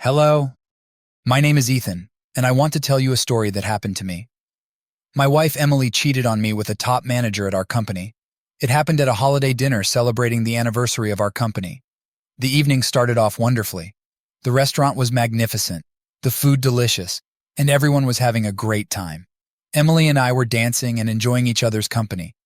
Hello, my name is Ethan, and I want to tell you a story that happened to me. My wife Emily cheated on me with a top manager at our company. It happened at a holiday dinner celebrating the anniversary of our company. The evening started off wonderfully. The restaurant was magnificent, the food delicious, and everyone was having a great time. Emily and I were dancing and enjoying each other's company.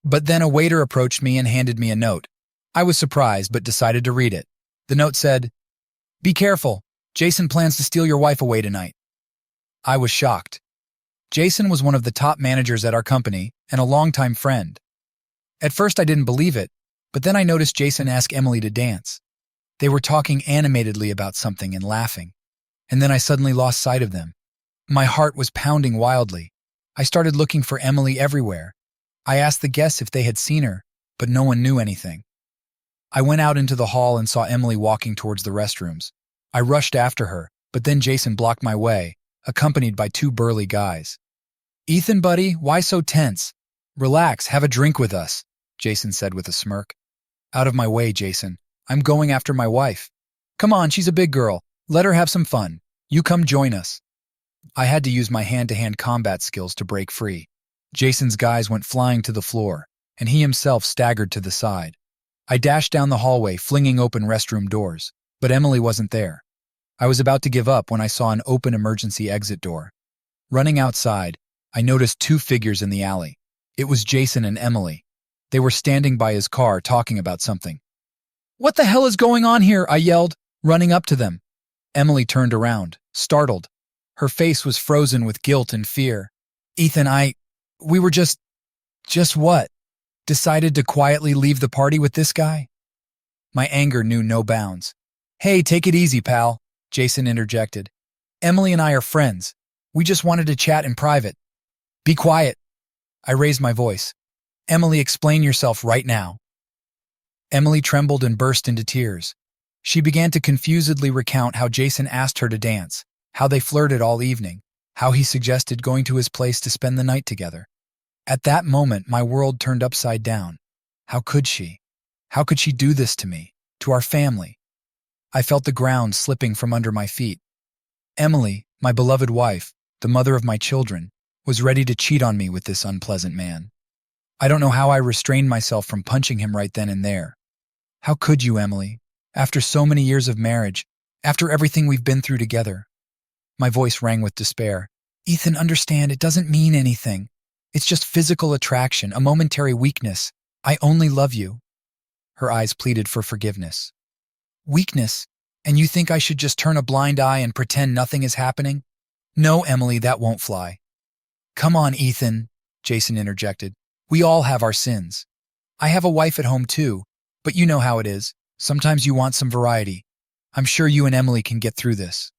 But then a waiter approached me and handed me a note. I was surprised but decided to read it. The note said, "Be careful. Jason plans to steal your wife away tonight." I was shocked. Jason was one of the top managers at our company and a longtime friend. At first I didn't believe it, but then I noticed Jason ask Emily to dance. They were talking animatedly about something and laughing, and then I suddenly lost sight of them. My heart was pounding wildly. I started looking for Emily everywhere. I asked the guests if they had seen her, but no one knew anything. I went out into the hall and saw Emily walking towards the restrooms. I rushed after her, but then Jason blocked my way, accompanied by two burly guys. "Ethan, buddy, why so tense? Relax, have a drink with us," Jason said with a smirk. "Out of my way, Jason. I'm going after my wife. Come on, she's a big girl. Let her have some fun. You come join us." I had to use my hand-to-hand combat skills to break free. Jason's guys went flying to the floor, and he himself staggered to the side. I dashed down the hallway, flinging open restroom doors, but Emily wasn't there. I was about to give up when I saw an open emergency exit door. Running outside, I noticed two figures in the alley. It was Jason and Emily. They were standing by his car talking about something. "What the hell is going on here?" I yelled, running up to them. Emily turned around, startled. Her face was frozen with guilt and fear. "Ethan, we were just what? Decided to quietly leave the party with this guy?" My anger knew no bounds. "Hey, take it easy, pal," Jason interjected. "Emily and I are friends. We just wanted to chat in private." "Be quiet." I raised my voice. "Emily, explain yourself right now." Emily trembled and burst into tears. She began to confusedly recount how Jason asked her to dance, how they flirted all evening, how he suggested going to his place to spend the night together. At that moment, my world turned upside down. How could she? How could she do this to me, to our family? I felt the ground slipping from under my feet. Emily, my beloved wife, the mother of my children, was ready to cheat on me with this unpleasant man. I don't know how I restrained myself from punching him right then and there. "How could you, Emily? After so many years of marriage, after everything we've been through together." My voice rang with despair. "Ethan, understand, it doesn't mean anything. It's just physical attraction, a momentary weakness. I only love you." Her eyes pleaded for forgiveness. "Weakness? And you think I should just turn a blind eye and pretend nothing is happening?" "No, Emily, that won't fly." "Come on, Ethan," Jason interjected. "We all have our sins. I have a wife at home too, but you know how it is. Sometimes you want some variety. I'm sure you and Emily can get through this."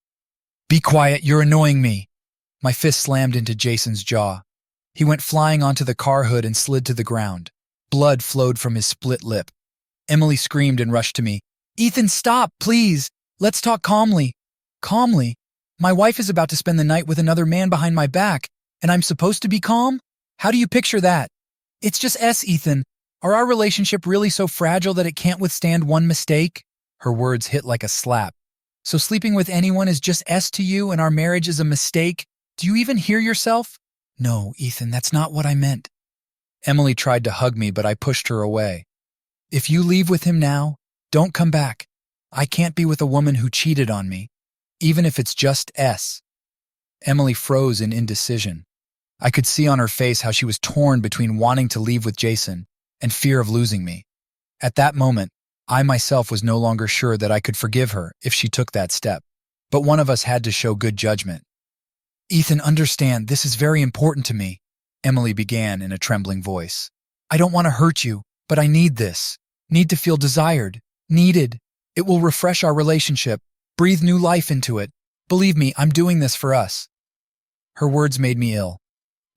"Be quiet, you're annoying me." My fist slammed into Jason's jaw. He went flying onto the car hood and slid to the ground. Blood flowed from his split lip. Emily screamed and rushed to me. "Ethan, stop, please. Let's talk calmly." "Calmly? My wife is about to spend the night with another man behind my back, and I'm supposed to be calm? How do you picture that?" "It's just Ethan. Are our relationship really so fragile that it can't withstand one mistake?" Her words hit like a slap. "So sleeping with anyone is just to you and our marriage is a mistake? Do you even hear yourself?" "No, Ethan, that's not what I meant." Emily tried to hug me, but I pushed her away. "If you leave with him now, don't come back. I can't be with a woman who cheated on me, even if it's just S." Emily froze in indecision. I could see on her face how she was torn between wanting to leave with Jason and fear of losing me. At that moment, I myself was no longer sure that I could forgive her if she took that step, but one of us had to show good judgment. "Ethan, understand, this is very important to me," Emily began in a trembling voice. "I don't want to hurt you, but I need this. Need to feel desired, needed. It will refresh our relationship, breathe new life into it. Believe me, I'm doing this for us." Her words made me ill.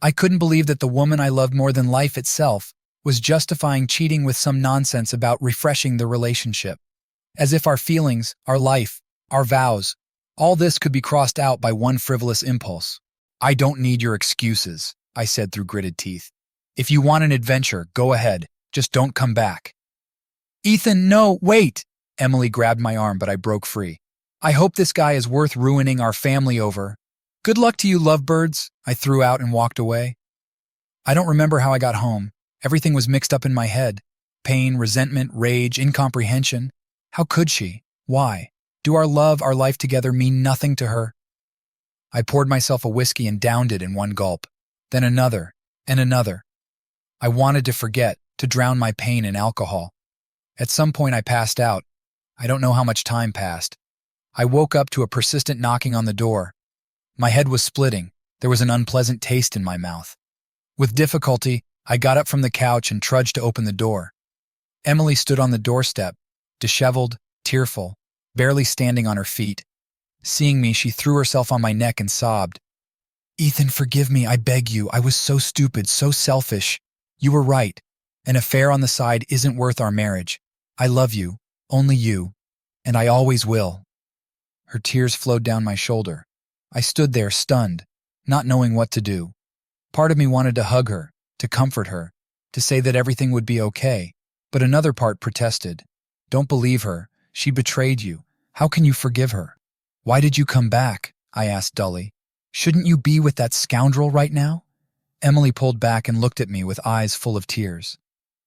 I couldn't believe that the woman I loved more than life itself was justifying cheating with some nonsense about refreshing the relationship. As if our feelings, our life, our vows, all this could be crossed out by one frivolous impulse. "I don't need your excuses," I said through gritted teeth. "If you want an adventure, go ahead. Just don't come back." "Ethan, no, wait!" Emily grabbed my arm, but I broke free. I hope this guy is worth ruining our family over. Good luck to you, lovebirds, I threw out and walked away. I don't remember how I got home. Everything was mixed up in my head. Pain, resentment, rage, incomprehension. How could she? Why? Do our love, our life together mean nothing to her? I poured myself a whiskey and downed it in one gulp. Then another, and another. I wanted to forget, to drown my pain in alcohol. At some point I passed out. I don't know how much time passed. I woke up to a persistent knocking on the door. My head was splitting. There was an unpleasant taste in my mouth. With difficulty, I got up from the couch and trudged to open the door. Emily stood on the doorstep, disheveled, tearful, barely standing on her feet. Seeing me, she threw herself on my neck and sobbed. "Ethan, forgive me, I beg you. I was so stupid, so selfish. You were right. An affair on the side isn't worth our marriage. I love you, only you, and I always will." Her tears flowed down my shoulder. I stood there, stunned, not knowing what to do. Part of me wanted to hug her, to comfort her, to say that everything would be okay, but another part protested. "Don't believe her. She betrayed you. How can you forgive her?" "Why did you come back?" I asked dully. "Shouldn't you be with that scoundrel right now?" Emily pulled back and looked at me with eyes full of tears.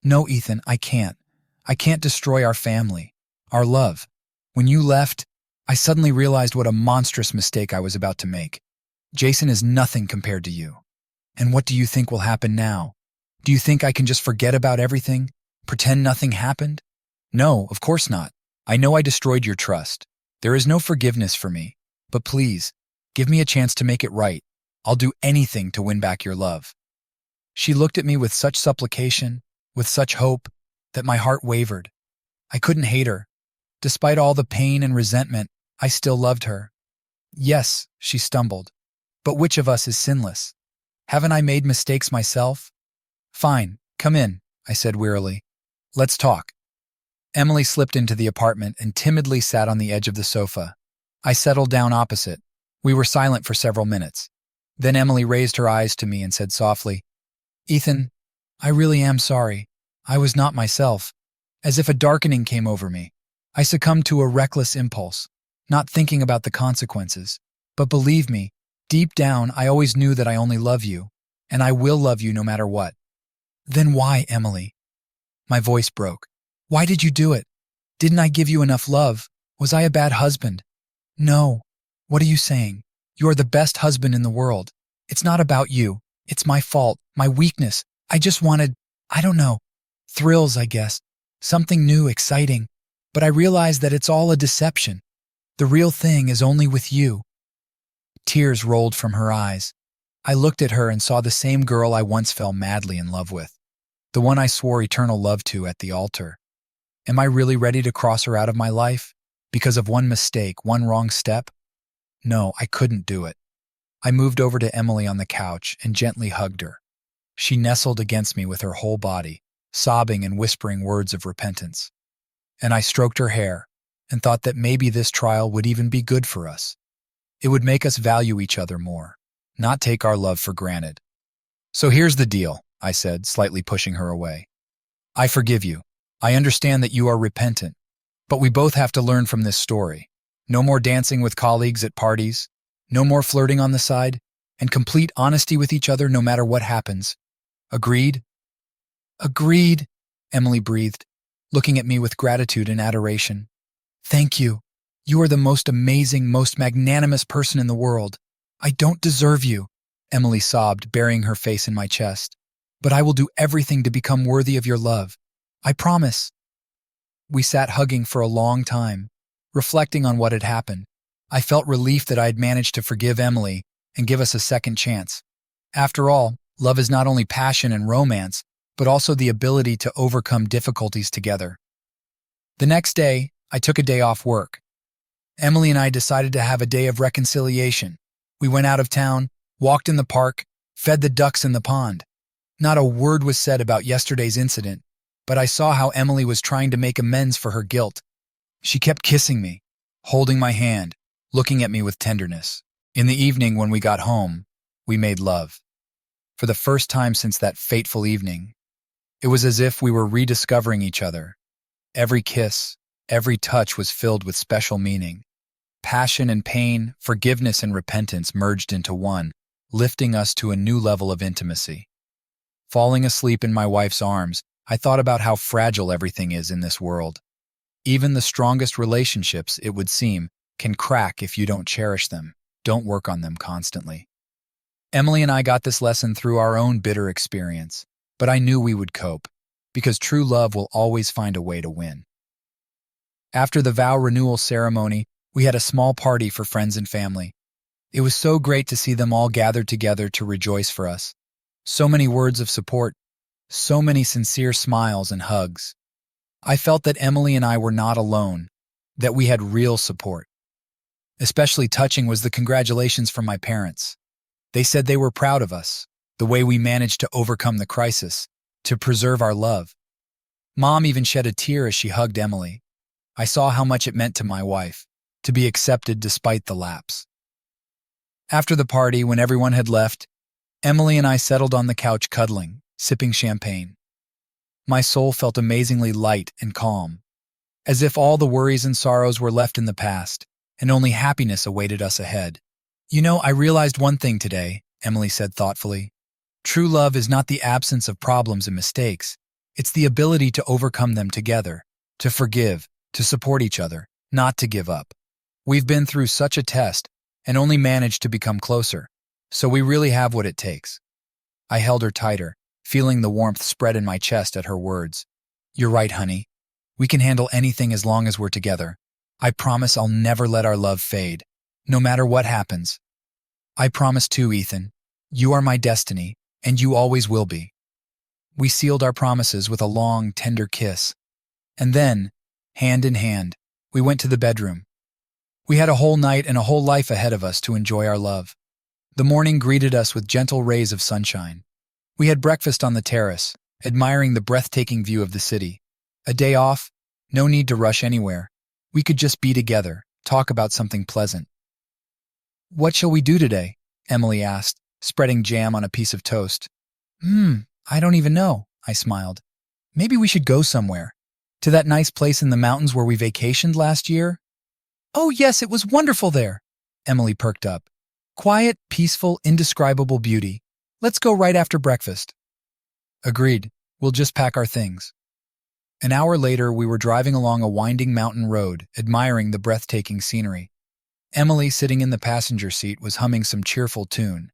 "No, Ethan, I can't. I can't destroy our family, our love. When you left, I suddenly realized what a monstrous mistake I was about to make. Jason is nothing compared to you. And what do you think will happen now? Do you think I can just forget about everything? Pretend nothing happened? No, of course not. I know I destroyed your trust. There is no forgiveness for me. But please, give me a chance to make it right. I'll do anything to win back your love." She looked at me with such supplication, with such hope, that my heart wavered. I couldn't hate her. Despite all the pain and resentment, I still loved her. "Yes," she stumbled. "But which of us is sinless? Haven't I made mistakes myself?" "Fine, come in," I said wearily. "Let's talk." Emily slipped into the apartment and timidly sat on the edge of the sofa. I settled down opposite. We were silent for several minutes. Then Emily raised her eyes to me and said softly, "Ethan, I really am sorry. I was not myself." As if a darkening came over me, I succumbed to a reckless impulse, not thinking about the consequences. But believe me, deep down, I always knew that I only love you, and I will love you no matter what. "Then why, Emily?" My voice broke. "Why did you do it? Didn't I give you enough love? Was I a bad husband?" "No. What are you saying? You are the best husband in the world. It's not about you. It's my fault, my weakness. I just wanted, I don't know, thrills, I guess. Something new, exciting. But I realized that it's all a deception. The real thing is only with you." Tears rolled from her eyes. I looked at her and saw the same girl I once fell madly in love with. The one I swore eternal love to at the altar. Am I really ready to cross her out of my life? Because of one mistake, one wrong step? No, I couldn't do it. I moved over to Emily on the couch and gently hugged her. She nestled against me with her whole body, sobbing and whispering words of repentance. And I stroked her hair and thought that maybe this trial would even be good for us. It would make us value each other more, not take our love for granted. "So here's the deal," I said, slightly pushing her away. "I forgive you. I understand that you are repentant. But we both have to learn from this story. No more dancing with colleagues at parties, no more flirting on the side, and complete honesty with each other no matter what happens. Agreed?" "Agreed," Emily breathed, looking at me with gratitude and adoration. "Thank you. You are the most amazing, most magnanimous person in the world. I don't deserve you," Emily sobbed, burying her face in my chest. "But I will do everything to become worthy of your love. I promise." We sat hugging for a long time, reflecting on what had happened. I felt relief that I had managed to forgive Emily and give us a second chance. After all, love is not only passion and romance, but also the ability to overcome difficulties together. The next day, I took a day off work. Emily and I decided to have a day of reconciliation. We went out of town, walked in the park, fed the ducks in the pond. Not a word was said about yesterday's incident, but I saw how Emily was trying to make amends for her guilt. She kept kissing me, holding my hand, looking at me with tenderness. In the evening when we got home, we made love. For the first time since that fateful evening, it was as if we were rediscovering each other. Every kiss, every touch was filled with special meaning. Passion and pain, forgiveness and repentance merged into one, lifting us to a new level of intimacy. Falling asleep in my wife's arms, I thought about how fragile everything is in this world. Even the strongest relationships, it would seem, can crack if you don't cherish them, don't work on them constantly. Emily and I got this lesson through our own bitter experience, but I knew we would cope, because true love will always find a way to win. After the vow renewal ceremony, we had a small party for friends and family. It was so great to see them all gathered together to rejoice for us. So many words of support, so many sincere smiles and hugs. I felt that Emily and I were not alone, that we had real support. Especially touching was the congratulations from my parents. They said they were proud of us, the way we managed to overcome the crisis, to preserve our love. Mom even shed a tear as she hugged Emily. I saw how much it meant to my wife, to be accepted despite the lapse. After the party, when everyone had left, Emily and I settled on the couch cuddling, sipping champagne. My soul felt amazingly light and calm, as if all the worries and sorrows were left in the past, and only happiness awaited us ahead. You know, I realized one thing today, Emily said thoughtfully. True love is not the absence of problems and mistakes. It's the ability to overcome them together, to forgive, to support each other, not to give up. We've been through such a test and only managed to become closer, so we really have what it takes. I held her tighter, feeling the warmth spread in my chest at her words. You're right, honey. We can handle anything as long as we're together. I promise I'll never let our love fade, no matter what happens. I promise too, Ethan. You are my destiny, and you always will be. We sealed our promises with a long, tender kiss. And then, hand in hand, we went to the bedroom. We had a whole night and a whole life ahead of us to enjoy our love. The morning greeted us with gentle rays of sunshine. We had breakfast on the terrace, admiring the breathtaking view of the city. A day off, no need to rush anywhere. We could just be together, talk about something pleasant. What shall we do today? Emily asked, spreading jam on a piece of toast. I don't even know, I smiled. Maybe we should go somewhere. To that nice place in the mountains where we vacationed last year? Oh yes, it was wonderful there. Emily perked up. Quiet, peaceful, indescribable beauty. Let's go right after breakfast. Agreed. We'll just pack our things. An hour later, we were driving along a winding mountain road, admiring the breathtaking scenery. Emily, sitting in the passenger seat, was humming some cheerful tune.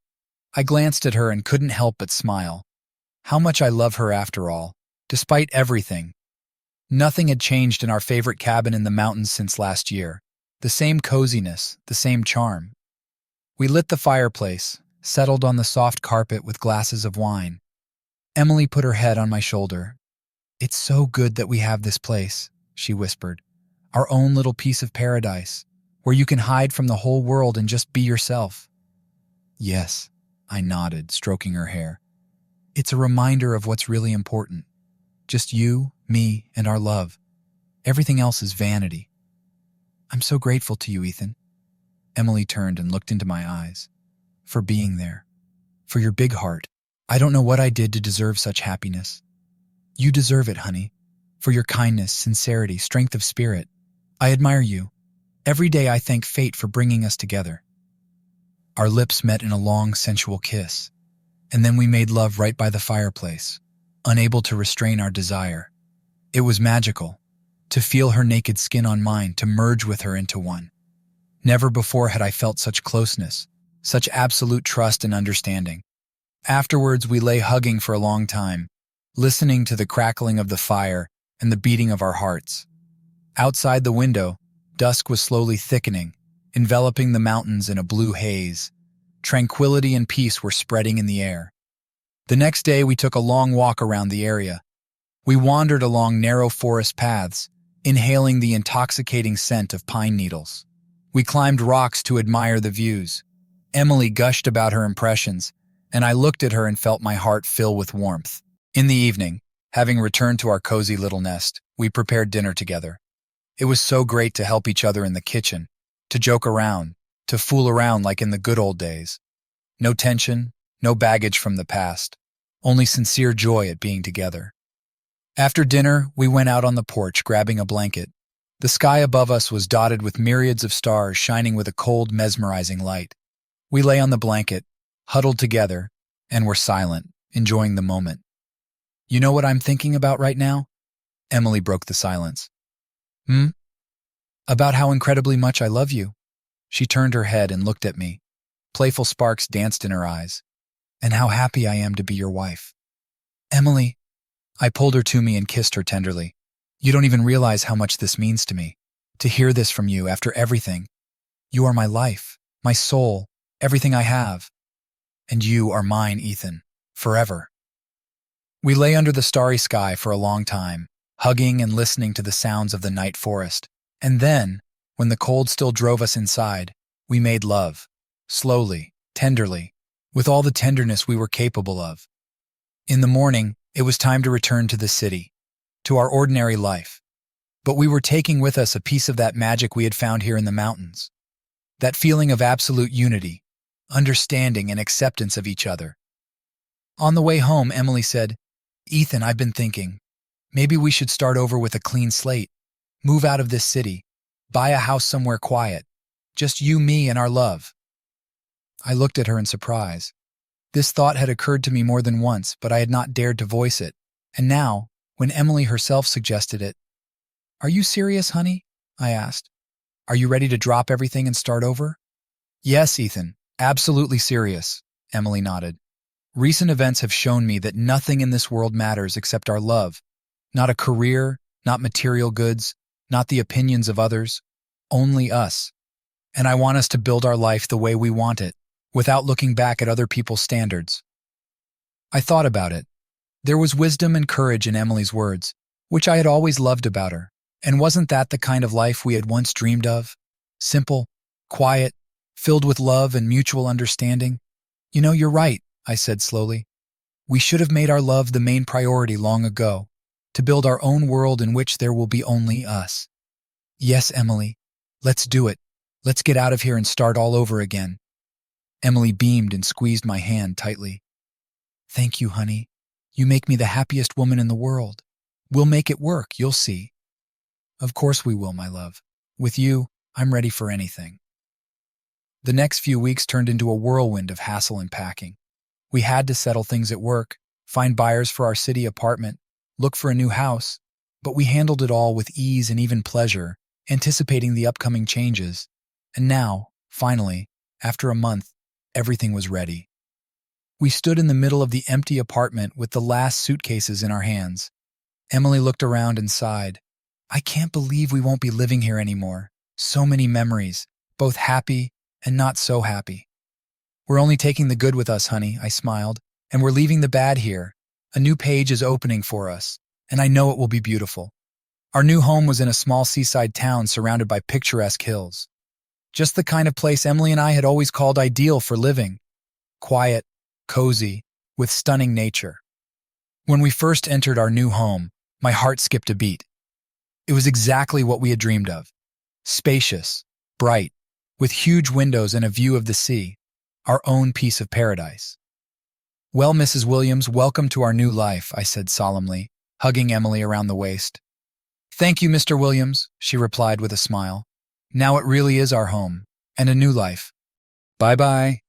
I glanced at her and couldn't help but smile. How much I love her after all, despite everything. Nothing had changed in our favorite cabin in the mountains since last year. The same coziness, the same charm. We lit the fireplace, settled on the soft carpet with glasses of wine. Emily put her head on my shoulder. It's so good that we have this place, she whispered. Our own little piece of paradise, where you can hide from the whole world and just be yourself. Yes, I nodded, stroking her hair. It's a reminder of what's really important. Just you, me, and our love. Everything else is vanity. I'm so grateful to you, Ethan. Emily turned and looked into my eyes. For being there. For your big heart. I don't know what I did to deserve such happiness. You deserve it, honey. For your kindness, sincerity, strength of spirit. I admire you. Every day I thank fate for bringing us together. Our lips met in a long, sensual kiss. And then we made love right by the fireplace, unable to restrain our desire. It was magical. To feel her naked skin on mine, to merge with her into one. Never before had I felt such closeness, such absolute trust and understanding. Afterwards, we lay hugging for a long time, listening to the crackling of the fire and the beating of our hearts. Outside the window, dusk was slowly thickening, enveloping the mountains in a blue haze. Tranquility and peace were spreading in the air. The next day, we took a long walk around the area. We wandered along narrow forest paths, inhaling the intoxicating scent of pine needles. We climbed rocks to admire the views. Emily gushed about her impressions, and I looked at her and felt my heart fill with warmth. In the evening, having returned to our cozy little nest, we prepared dinner together. It was so great to help each other in the kitchen, to joke around, to fool around like in the good old days. No tension, no baggage from the past, only sincere joy at being together. After dinner, we went out on the porch, grabbing a blanket. The sky above us was dotted with myriads of stars shining with a cold, mesmerizing light. We lay on the blanket, huddled together, and were silent, enjoying the moment. You know what I'm thinking about right now? Emily broke the silence. Hmm? About how incredibly much I love you. She turned her head and looked at me. Playful sparks danced in her eyes. And how happy I am to be your wife. Emily, I pulled her to me and kissed her tenderly. You don't even realize how much this means to me. To hear this from you after everything. You are my life, my soul, everything I have. And you are mine, Ethan, forever. We lay under the starry sky for a long time, hugging and listening to the sounds of the night forest. And then, when the cold still drove us inside, we made love, slowly, tenderly, with all the tenderness we were capable of. In the morning, it was time to return to the city, to our ordinary life. But we were taking with us a piece of that magic we had found here in the mountains. That feeling of absolute unity, understanding and acceptance of each other. On the way home, Emily said, Ethan, I've been thinking, maybe we should start over with a clean slate, move out of this city, buy a house somewhere quiet, just you, me, and our love. I looked at her in surprise. This thought had occurred to me more than once, but I had not dared to voice it. And now, when Emily herself suggested it, Are you serious, honey? I asked. Are you ready to drop everything and start over? Yes, Ethan, absolutely serious, Emily nodded. Recent events have shown me that nothing in this world matters except our love. Not a career, not material goods, not the opinions of others, only us. And I want us to build our life the way we want it, without looking back at other people's standards. I thought about it. There was wisdom and courage in Emily's words, which I had always loved about her. And wasn't that the kind of life we had once dreamed of? Simple, quiet, filled with love and mutual understanding? You know, you're right, I said slowly. We should have made our love the main priority long ago, to build our own world in which there will be only us. Yes, Emily, let's do it. Let's get out of here and start all over again. Emily beamed and squeezed my hand tightly. Thank you, honey. You make me the happiest woman in the world. We'll make it work, you'll see. Of course we will, my love. With you, I'm ready for anything. The next few weeks turned into a whirlwind of hassle and packing. We had to settle things at work, find buyers for our city apartment, look for a new house, but we handled it all with ease and even pleasure, anticipating the upcoming changes. And now, finally, after a month, everything was ready. We stood in the middle of the empty apartment with the last suitcases in our hands. Emily looked around and sighed. I can't believe we won't be living here anymore. So many memories, both happy and not so happy. We're only taking the good with us, honey, I smiled, and we're leaving the bad here. A new page is opening for us, and I know it will be beautiful. Our new home was in a small seaside town surrounded by picturesque hills. Just the kind of place Emily and I had always called ideal for living. Quiet, cozy, with stunning nature. When we first entered our new home, my heart skipped a beat. It was exactly what we had dreamed of. Spacious, bright, with huge windows and a view of the sea. Our own piece of paradise. Well, Mrs. Williams, welcome to our new life, I said solemnly, hugging Emily around the waist. Thank you, Mr. Williams, she replied with a smile. Now it really is our home, and a new life. Bye-bye.